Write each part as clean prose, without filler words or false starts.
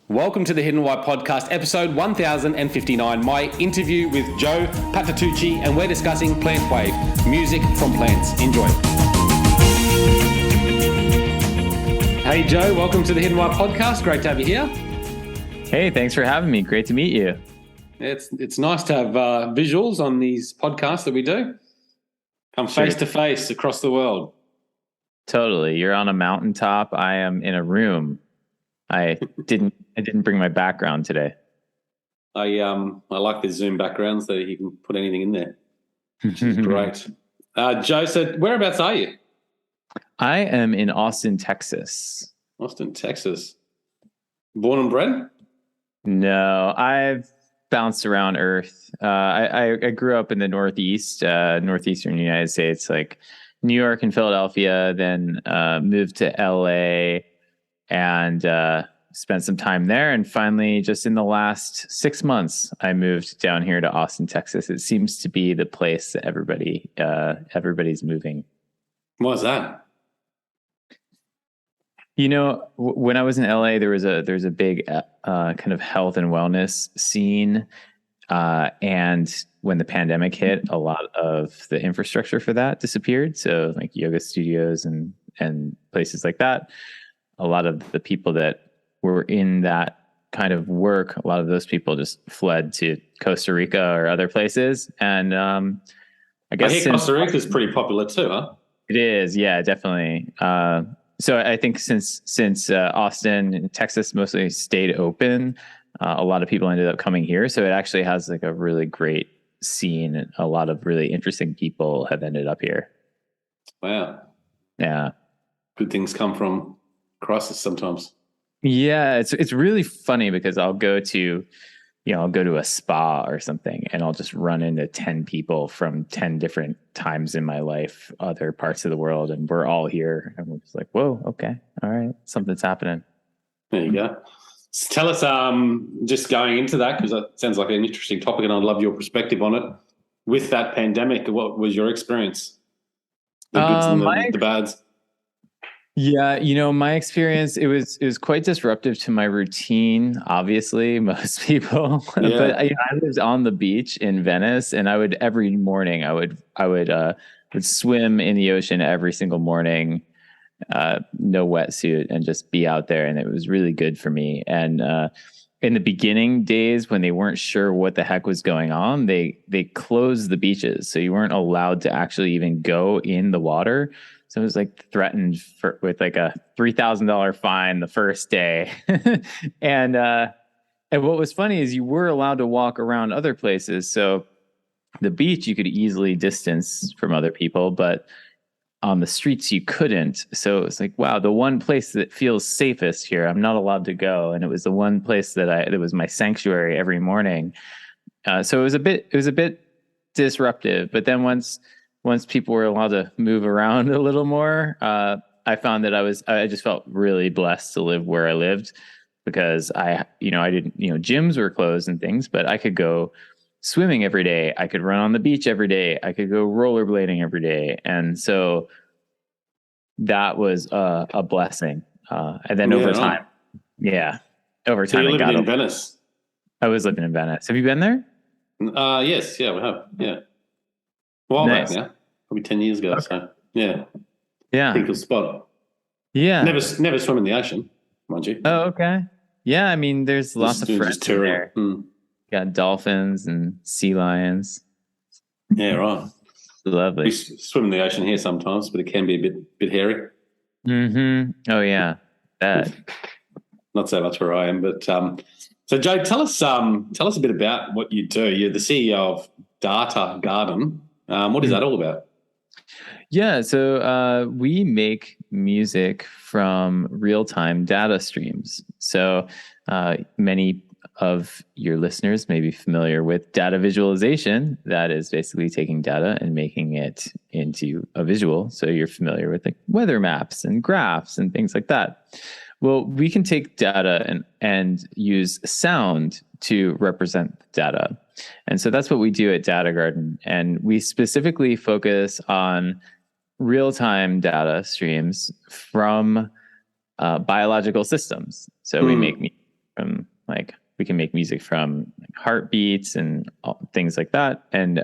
Welcome to the Hidden Why podcast, episode 1059, my interview with Joe Patitucci, and we're discussing PlantWave, music from plants. Enjoy. Hey Joe, welcome to the Hidden Why podcast. Great to have you here. Hey, thanks for having me. Great to meet you. It's nice to have visuals on these podcasts that we do. Come face to face across the world. Totally. You're on a mountaintop. I am in a room. I didn't bring my background today. I like the Zoom background so you can put anything in there. Which is great. Joe, so whereabouts are you? I am in Austin, Texas. Austin, Texas. Born and bred? No, I've bounced around Earth. I grew up in the northeastern United States, like New York and Philadelphia, then moved to LA and spent some time there. And finally, just in the last 6 months, I moved down here to Austin, Texas. It seems to be the place that everybody's moving. What's that? You know, when I was in LA, there's a big kind of health and wellness scene. And when the pandemic hit, a lot of the infrastructure for that disappeared. So like yoga studios and places like that. A lot of the people that were in that kind of work, a lot of those people just fled to Costa Rica or other places. And I guess Costa Rica is pretty popular too, huh? It is, yeah, definitely. So I think since Austin and Texas mostly stayed open, a lot of people ended up coming here. So it actually has like a really great scene, and a lot of really interesting people have ended up here. Wow. Yeah. Good things come from crisis sometimes. Yeah, it's really funny because I'll go to a spa or something, and I'll just run into 10 people from 10 different times in my life, other parts of the world, and we're all here, and we're just like, whoa, okay, all right, something's happening. There you go. So tell us, just going into that, because that sounds like an interesting topic, and I'd love your perspective on it. With that pandemic, what was your experience? The goods and the bads. Yeah, my experience, it was quite disruptive to my routine. Obviously, most people, Yeah. But I lived on the beach in Venice, and every morning I would swim in the ocean every single morning, no wetsuit, and just be out there, and it was really good for me. And in the beginning days when they weren't sure what the heck was going on, they closed the beaches, so you weren't allowed to actually even go in the water. So it was like threatened with like a $3,000 fine the first day. And what was funny is you were allowed to walk around other places. So the beach, you could easily distance from other people, but on the streets, you couldn't. So it was like, wow, the one place that feels safest here, I'm not allowed to go. And it was the one place that was my sanctuary every morning. So it was a bit disruptive, but then once people were allowed to move around a little more, I found that I just felt really blessed to live where I lived, because I didn't, gyms were closed and things, but I could go swimming every day. I could run on the beach every day. I could go rollerblading every day. And so that was a blessing. And then over time, So you lived in Venice? I was living in Venice. Have you been there? Yes. Yeah, we have. Yeah. Well, nice. Back now. Probably 10 years ago. Okay. So, yeah. Yeah. Pretty cool spot. Yeah. Never swim in the ocean, mind you. Oh, okay. Yeah, I mean, there's lots of friends there. Got dolphins and sea lions. Yeah, right. Lovely. We swim in the ocean here sometimes, but it can be a bit hairy. Mm-hmm. Oh, yeah. That. Not so much where I am, but so Joe, tell us a bit about what you do. You're the CEO of Data Garden. What is that all about? Yeah, so we make music from real-time data streams. So many of your listeners may be familiar with data visualization. That is basically taking data and making it into a visual. So you're familiar with like weather maps and graphs and things like that. Well, we can take data and use sound to represent data. And so that's what we do at Data Garden. And we specifically focus on real-time data streams from biological systems. So we make music from can make music from heartbeats and things like that. And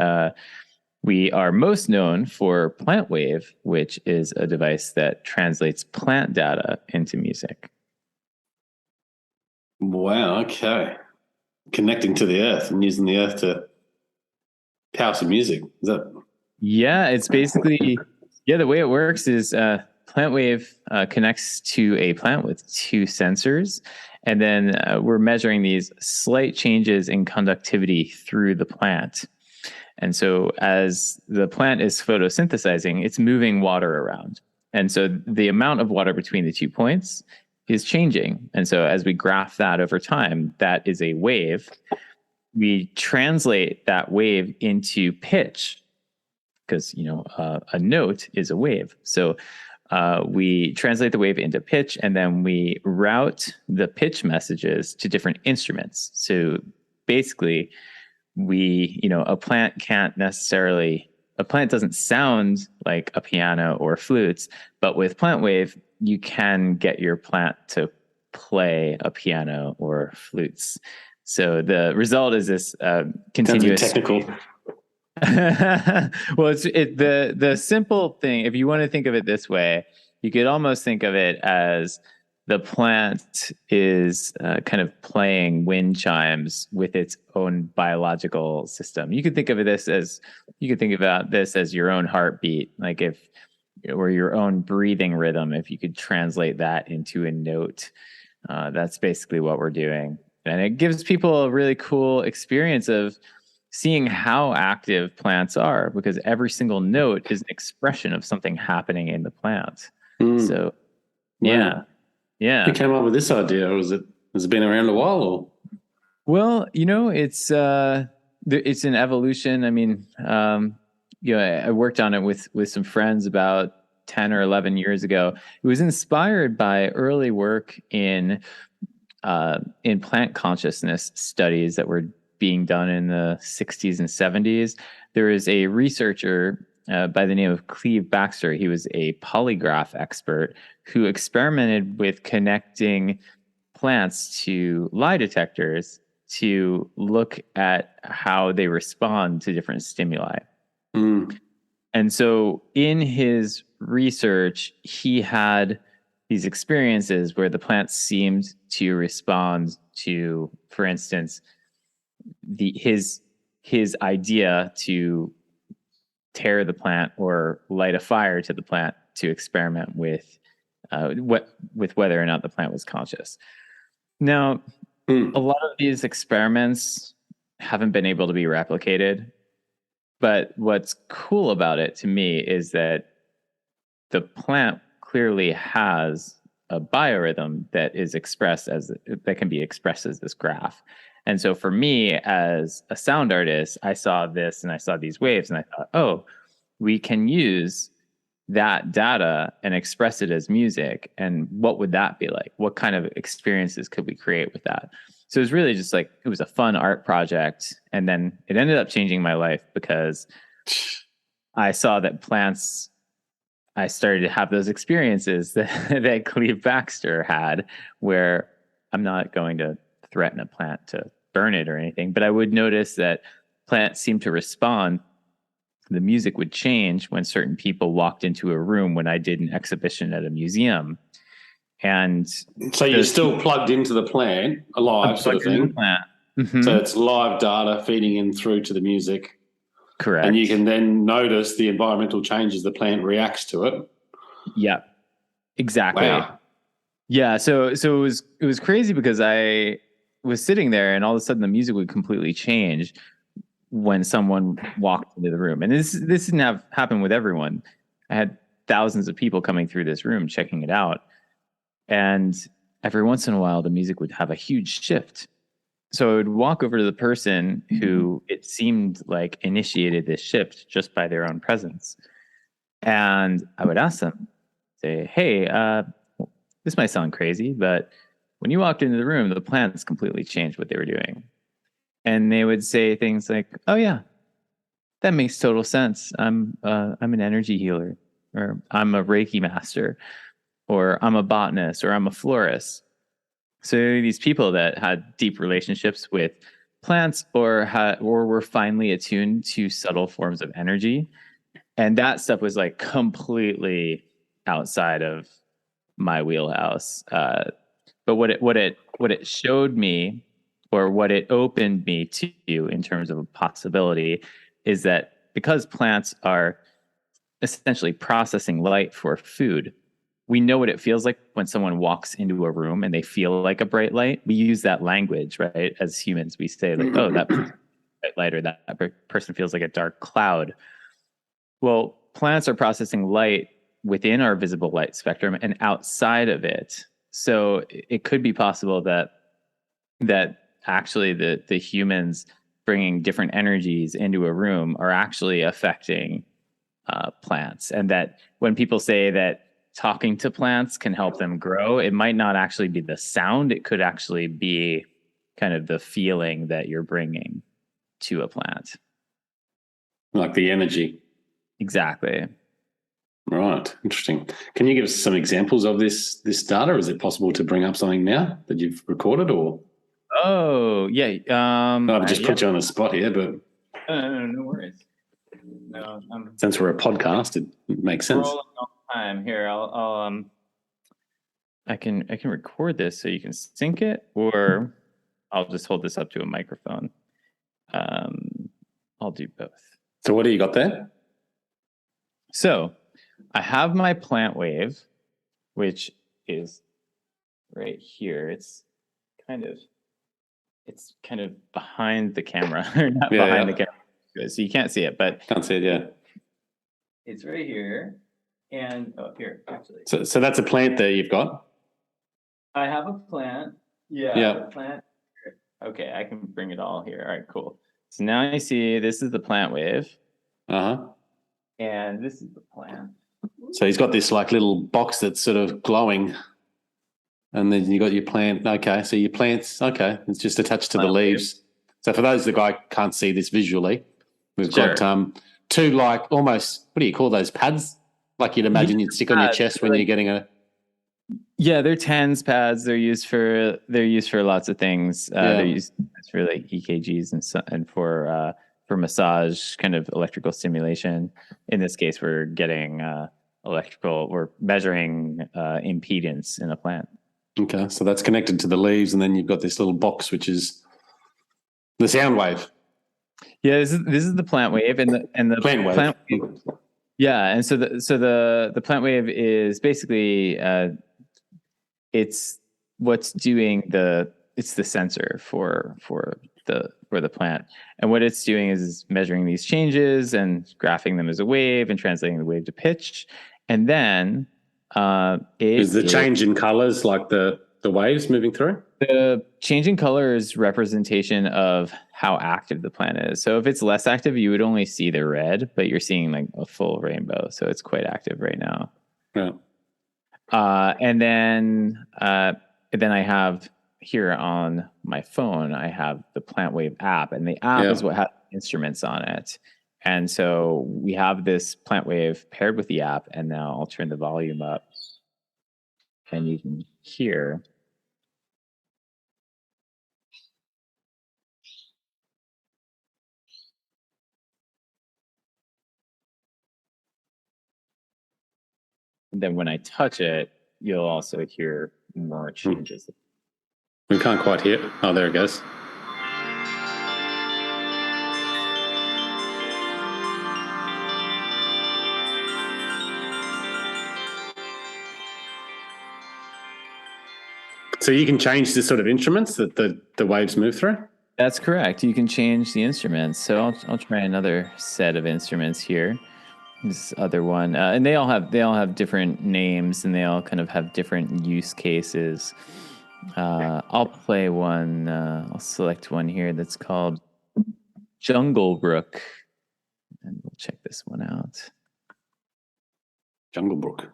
we are most known for PlantWave, which is a device that translates plant data into music. Wow. Okay. Connecting to the earth and using the earth to power some music. Is that? Yeah, it's basically, the way it works is PlantWave connects to a plant with two sensors. And then we're measuring these slight changes in conductivity through the plant. And so as the plant is photosynthesizing, it's moving water around. And so the amount of water between the 2 points is changing. And so as we graph that over time, that is a wave. We translate that wave into pitch because, a note is a wave. So we translate the wave into pitch, and then we route the pitch messages to different instruments. So basically, a plant doesn't sound like a piano or flutes, but with PlantWave, you can get your plant to play a piano or flutes. So the result is this continuous technical. Well, the simple thing, if you want to think of it this way, you could almost think of it as the plant is kind of playing wind chimes with its own biological system. You could think about this as your own heartbeat, or your own breathing rhythm. If you could translate that into a note, that's basically what we're doing. And it gives people a really cool experience of seeing how active plants are, because every single note is an expression of something happening in the plant. So, wow. Yeah. Who came up with this idea? Has it been around a while? Or? Well, it's an evolution. I mean, I worked on it with some friends about 10 or 11 years ago. It was inspired by early work in plant consciousness studies that were being done in the 60s and 70s. There is a researcher by the name of Cleve Baxter. He was a polygraph expert who experimented with connecting plants to lie detectors to look at how they respond to different stimuli. And so in his research, he had these experiences where the plants seemed to respond to, for instance, his idea to tear the plant or light a fire to the plant to experiment with whether or not the plant was conscious. Now, a lot of these experiments haven't been able to be replicated, but what's cool about it to me is that the plant clearly has a biorhythm that can be expressed as this graph. And so for me as a sound artist, I saw this and I saw these waves and I thought, oh, we can use that data and express it as music. And what would that be like? What kind of experiences could we create with that? So it was really just it was a fun art project. And then it ended up changing my life because I saw that plants, I started to have those experiences that Cleve Baxter had, where I'm not going to threaten a plant to burn it or anything, but I would notice that plants seemed to respond. The music would change when certain people walked into a room when I did an exhibition at a museum. And so you're still plugged into the plant, alive sort of thing. Mm-hmm. So it's live data feeding in through to the music. Correct. And you can then notice the environmental changes the plant reacts to it. Yeah, exactly. Wow. Yeah. So it was crazy because I was sitting there and all of a sudden the music would completely change when someone walked into the room. And this didn't happen with everyone. I had thousands of people coming through this room checking it out. And every once in a while, the music would have a huge shift. So I would walk over to the person who it seemed like initiated this shift just by their own presence. And I would ask them, say, hey, this might sound crazy, but when you walked into the room, the plants completely changed what they were doing. And they would say things like, oh yeah, that makes total sense. I'm an energy healer, or I'm a Reiki master, or I'm a botanist, or I'm a florist. So these people that had deep relationships with plants or were finely attuned to subtle forms of energy. And that stuff was like completely outside of my wheelhouse. But what it showed me, or what it opened me to in terms of a possibility, is that because plants are essentially processing light for food, we know what it feels like when someone walks into a room and they feel like a bright light. We use that language, right? As humans, we say like, "Oh, that bright light," or "that person feels like a dark cloud." Well, plants are processing light within our visible light spectrum and outside of it. So it could be possible that actually the humans bringing different energies into a room are actually affecting plants, and that when people say that talking to plants can help them grow, it might not actually be the sound. It could actually be kind of the feeling that you're bringing to a plant. Like the energy. Exactly. Right. Interesting. Can you give us some examples of this data? Is it possible to bring up something now that you've recorded, or? Oh, yeah. I've just put you on the spot here, but no worries. No, since we're a podcast, it makes sense. Rolling all the time. Here, I can record this so you can sync it, or I'll just hold this up to a microphone. I'll do both. So what do you got there? So I have my PlantWave, which is right here. It's kind of behind the camera, or not behind the camera, so you can't see it, but can't see it. Yeah, it's right here, and here actually. So that's a plant there you've got. I have a plant. Yeah. Plant. Okay, I can bring it all here. All right, cool. So now you see this is the PlantWave. And this is the plant. So he's got this like little box that's sort of glowing, and then you got your plant. Okay, so your plant's okay. It's just attached to the leaves. So for those that can't see this visually, we've got two like almost, what do you call those, pads? Like you'd imagine you'd stick on your chest when you're getting a. Yeah, they're TENS pads. They're used for lots of things. They're used for like EKGs and for massage, kind of electrical stimulation. In this case, we're getting we're measuring impedance in a plant. Okay, so that's connected to the leaves, and then you've got this little box, which is the sound wave. Yeah, this is the PlantWave, and the plant wave. Yeah, and so the PlantWave is basically it's what's doing it's the sensor for the plant, and what it's doing is measuring these changes and graphing them as a wave and translating the wave to pitch, and then is the change in colors like the waves moving through? The change in color is representation of how active the plant is. So if it's less active, you would only see the red, but you're seeing like a full rainbow. So it's quite active right now. Yeah. And then I have here on my phone, I have the PlantWave app, and the app is what has instruments on it. And so we have this PlantWave paired with the app, and now I'll turn the volume up, and you can hear. And then when I touch it, you'll also hear more changes. We can't quite hear. Oh, there it goes. So you can change the sort of instruments that the waves move through? That's correct. You can change the instruments. So I'll try another set of instruments here. This other one, and they all have different names, and they all kind of have different use cases. I'll play one. I'll select one here that's called Jungle Brook, and we'll check this one out. Jungle Brook.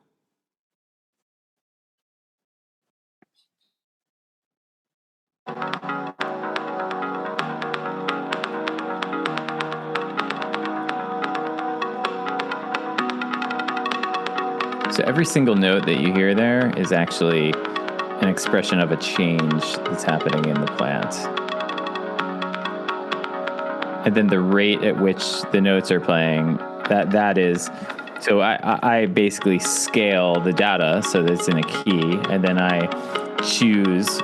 So every single note that you hear there is actually an expression of a change that's happening in the plant. And then the rate at which the notes are playing, that is, so I basically scale the data so that it's in a key, and then I choose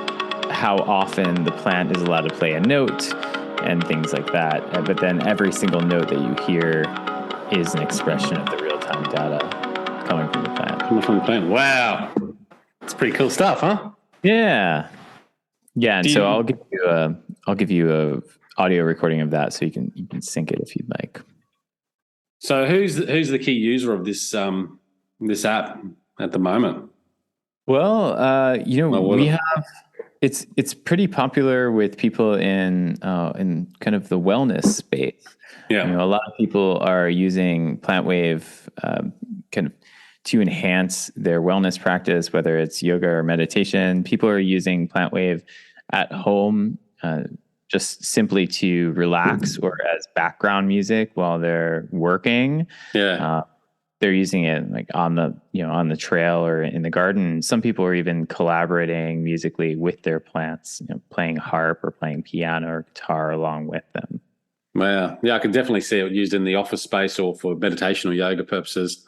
how often the plant is allowed to play a note and things like that. But then every single note that you hear is an expression of the real-time data coming from the plant. Coming from the plant. Wow. It's pretty cool stuff, huh? Yeah. Yeah, and so I'll give you a audio recording of that so you can sync it if you'd like. So who's the key user of this this app at the moment? Well, we have it's pretty popular with people in kind of the wellness space. Yeah. A lot of people are using PlantWave kind of to enhance their wellness practice, whether it's yoga or meditation. People are using PlantWave at home just simply to relax or as background music while they're working. Yeah. They're using it like on the trail or in the garden. Some people are even collaborating musically with their plants, playing harp or playing piano or guitar along with them. Wow. Yeah, I can definitely see it used in the office space or for meditation or yoga purposes.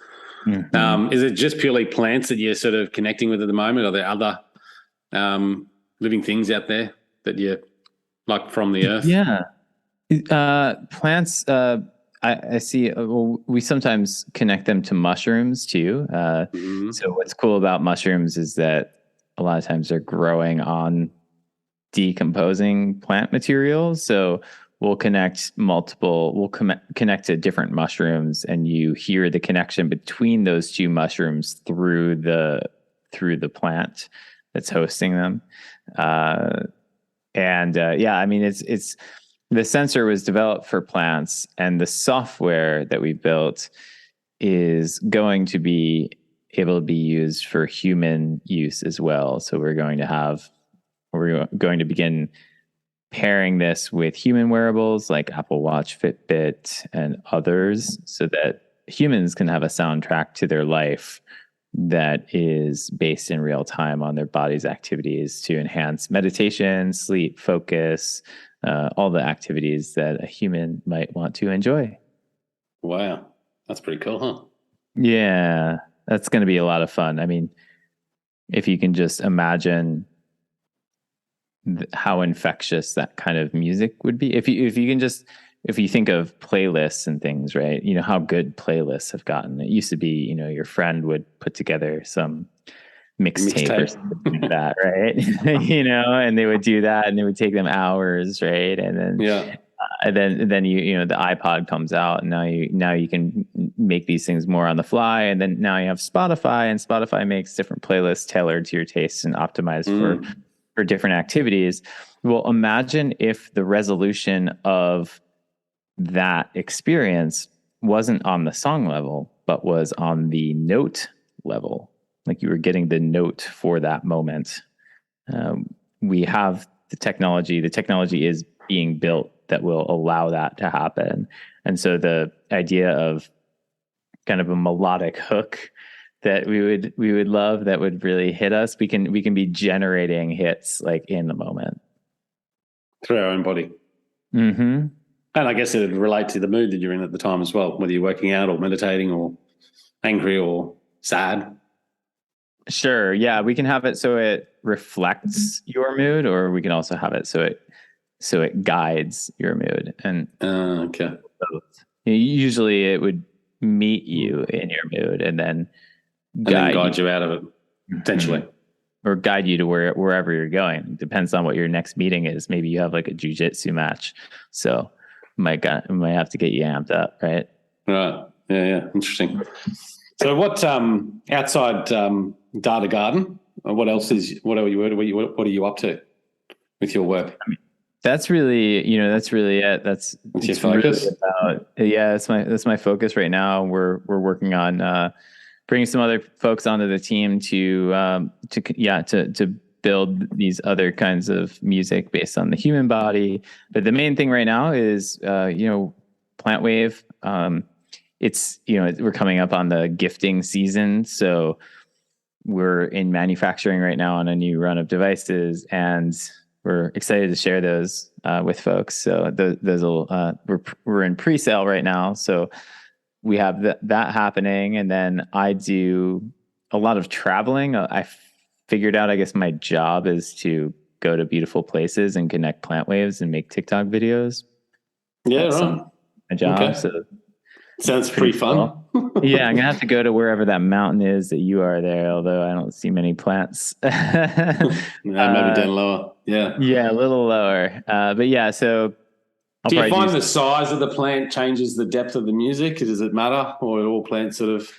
Mm-hmm. Is it just purely plants that you're sort of connecting with at the moment? Are there other living things out there that you like from the earth? Yeah. Plants, I see. We sometimes connect them to mushrooms too. So what's cool about mushrooms is that a lot of times they're growing on decomposing plant materials. So we'll connect connect to different mushrooms, and you hear the connection between those two mushrooms through the plant that's hosting them. It's the sensor was developed for plants, and the software that we built is going to be able to be used for human use as well. So we're going to begin pairing this with human wearables like Apple Watch, Fitbit, and others, so that humans can have a soundtrack to their life that is based in real time on their body's activities to enhance meditation, sleep, focus, all the activities that a human might want to enjoy. Wow. That's pretty cool, huh? Yeah, that's going to be a lot of fun. I mean, if you can just imagine how infectious that kind of music would be. If you think of playlists and things, right? How good playlists have gotten. It used to be, your friend would put together some mixtape or something like that, right? And they would do that, and it would take them hours, right? And then then the iPod comes out, and now you can make these things more on the fly. And then now you have Spotify, and Spotify makes different playlists tailored to your tastes and optimized for different activities. Well, imagine if the resolution of that experience wasn't on the song level, but was on the note level. Like you were getting the note for that moment. We have the technology. The technology is being built that will allow that to happen. And so the idea of kind of a melodic hook that we would love, that would really hit us, we can be generating hits like in the moment through our own body. Mm-hmm. And I guess it would relate to the mood that you're in at the time as well, whether you're working out or meditating or angry or sad. Sure. Yeah, we can have it so it reflects your mood, or we can also have it so it guides your mood. And okay. Usually it would meet you in your mood and then guide you out of it, potentially. Or guide you to wherever you're going. It depends on what your next meeting is. Maybe you have like a jiu-jitsu match. So might have to get you amped up, right? Right. Yeah. Interesting. So what outside Data Garden, what else what are you up to with your work? That's really it. That's your focus. Really that's my focus right now. We're working on bringing some other folks onto the team to build these other kinds of music based on the human body. But the main thing right now is PlantWave. It's we're coming up on the gifting season, so we're in manufacturing right now on a new run of devices, and we're excited to share those with folks. So those will we're in pre-sale right now. So we have that happening, and then I do a lot of traveling. I figured out, I guess my job is to go to beautiful places and connect plant waves and make TikTok videos. Yeah, That's right. my job. Okay. So sounds pretty fun. Cool. Yeah, I'm gonna have to go to wherever that mountain is that you are there, although I don't see many plants. Yeah, maybe down lower. Yeah. Yeah, a little lower. But yeah, so do you find the size of the plant changes the depth of the music? Does it matter, or are all plants sort of?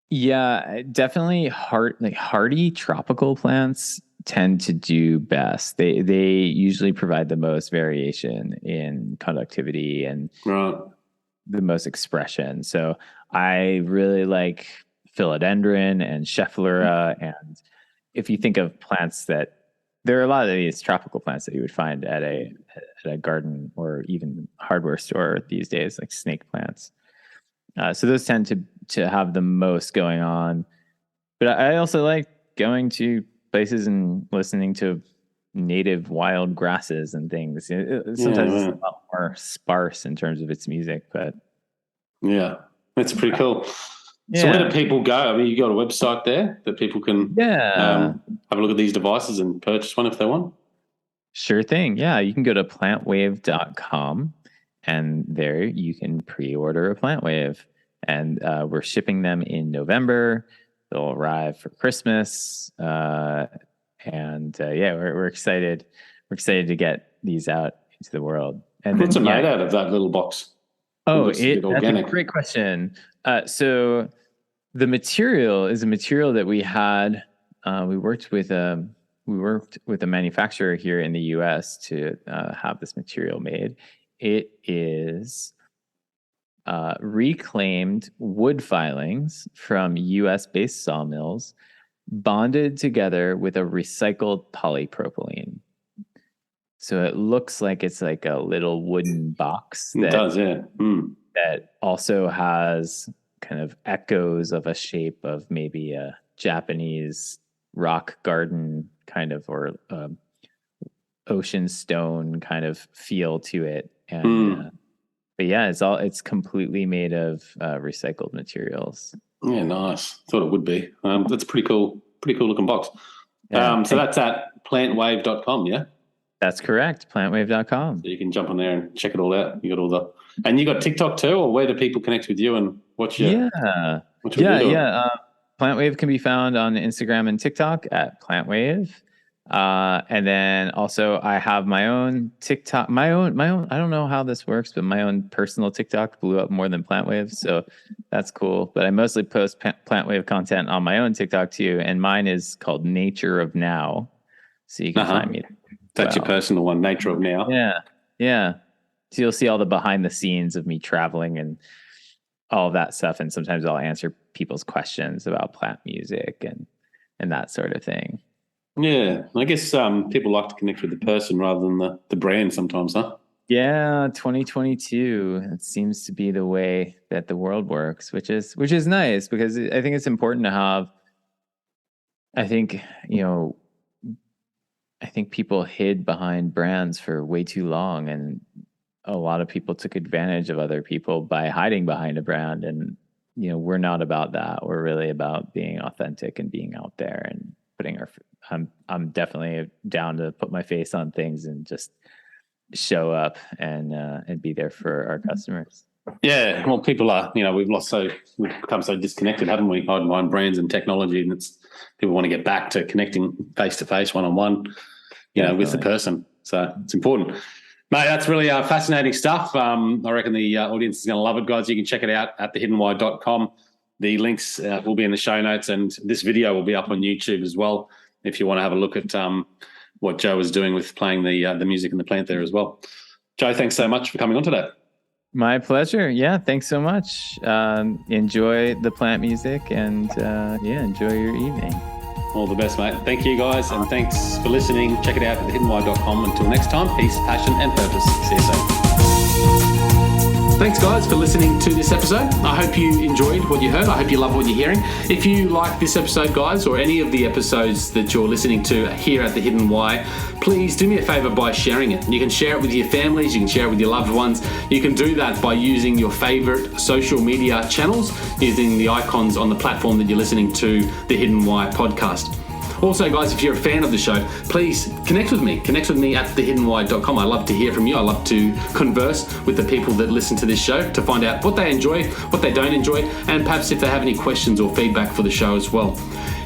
Yeah, definitely hardy tropical plants tend to do best. They usually provide the most variation in conductivity and the most expression. So I really like philodendron and Schefflera. And if you think of plants that there are a lot of these tropical plants that you would find at a garden or even hardware store these days, like snake plants. So those tend to have the most going on. But I also like going to places and listening to native wild grasses and things. Sometimes it's a lot more sparse in terms of its music, but yeah, that's pretty cool. Yeah. So where do people go? I mean, you got a website there that people can have a look at these devices and purchase one if they want? Sure thing. Yeah, you can go to plantwave.com, and there you can pre-order a PlantWave. And we're shipping them in November. They'll arrive for Christmas. We're excited. We're excited to get these out into the world. And what's it made out of, that little box? Oh, that's a great question. So the material is a material that we had. We worked with a manufacturer here in the U.S. to have this material made. It is reclaimed wood filings from U.S.-based sawmills, bonded together with a recycled polypropylene. So it looks like it's like a little wooden box. It does, yeah. That also has kind of echoes of a shape of maybe a Japanese rock garden kind of, or ocean stone kind of feel to it. And but yeah, it's completely made of recycled materials. Yeah, nice. Thought it would be. That's a pretty cool looking box. Yeah, so that's at plantwave.com, yeah? That's correct, plantwave.com. So you can jump on there and check it all out. You got TikTok too, or where do people connect with you and watch your PlantWave can be found on Instagram and TikTok at PlantWave. And then also I have my own TikTok, my own, I don't know how this works, but my own personal TikTok blew up more than PlantWave. So that's cool. But I mostly post PlantWave content on my own TikTok too. And mine is called Nature of Now. So you can find me. That's your personal one, Nature of Now. Yeah. Yeah. So you'll see all the behind the scenes of me traveling and all of that stuff. And sometimes I'll answer people's questions about plant music and that sort of thing. Yeah, I guess people like to connect with the person rather than the brand sometimes, huh? Yeah, 2022. It seems to be the way that the world works, which is nice, because I think it's important to have. I think people hid behind brands for way too long, and a lot of people took advantage of other people by hiding behind a brand. And we're not about that. We're really about being authentic and being out there and putting our. I'm definitely down to put my face on things and just show up and be there for our customers. Yeah, well, people are, we've become so disconnected, haven't we? Hiding behind brands and technology, and people want to get back to connecting face to face, one on one, with the person. So it's important, mate. That's really fascinating stuff. I reckon the audience is going to love it, guys. You can check it out at thehiddenwhy.com. The links will be in the show notes, and this video will be up on YouTube as well, if you want to have a look at what Joe is doing with playing the music and the plant there as well. Joe, thanks so much for coming on today. My pleasure. Yeah, thanks so much. Enjoy the plant music and enjoy your evening. All the best, mate. Thank you, guys, and thanks for listening. Check it out at thehiddenwhy.com. Until next time, peace, passion, and purpose. See you soon. Thanks, guys, for listening to this episode. I hope you enjoyed what you heard. I hope you love what you're hearing. If you like this episode, guys, or any of the episodes that you're listening to here at The Hidden Why, please do me a favor by sharing it. You can share it with your families. You can share it with your loved ones. You can do that by using your favorite social media channels, using the icons on the platform that you're listening to The Hidden Why podcast. Also, guys, if you're a fan of the show, please connect with me. Connect with me at thehiddenwhy.com. I love to hear from you. I love to converse with the people that listen to this show to find out what they enjoy, what they don't enjoy, and perhaps if they have any questions or feedback for the show as well.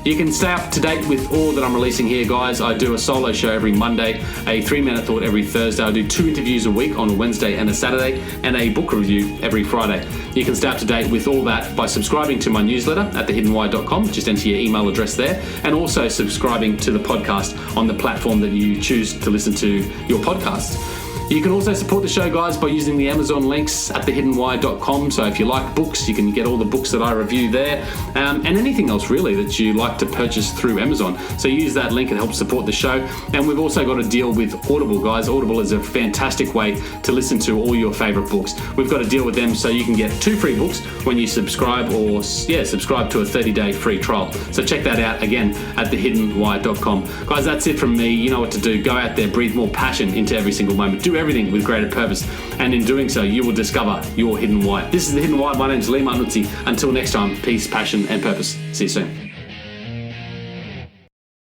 You can stay up to date with all that I'm releasing here, guys. I do a solo show every Monday, a 3-minute thought every Thursday. I do 2 interviews a week on a Wednesday and a Saturday, and a book review every Friday. You can stay up to date with all that by subscribing to my newsletter at thehiddenwhy.com. Just enter your email address there, and also subscribing to the podcast on the platform that you choose to listen to your podcast. You can also support the show, guys, by using the Amazon links at thehiddenwhy.com. So if you like books, you can get all the books that I review there, and anything else really that you like to purchase through Amazon. So use that link, it helps support the show. And we've also got a deal with Audible, guys. Audible is a fantastic way to listen to all your favorite books. We've got a deal with them so you can get 2 free books when you subscribe, or subscribe to a 30-day free trial. So check that out again at thehiddenwhy.com. Guys, that's it from me. You know what to do. Go out there, breathe more passion into every single moment. Do everything with greater purpose, and in doing so you will discover your hidden why. This is The Hidden Why. My name's Lee Martinuzzi. Until next time, peace, passion and purpose. See you soon.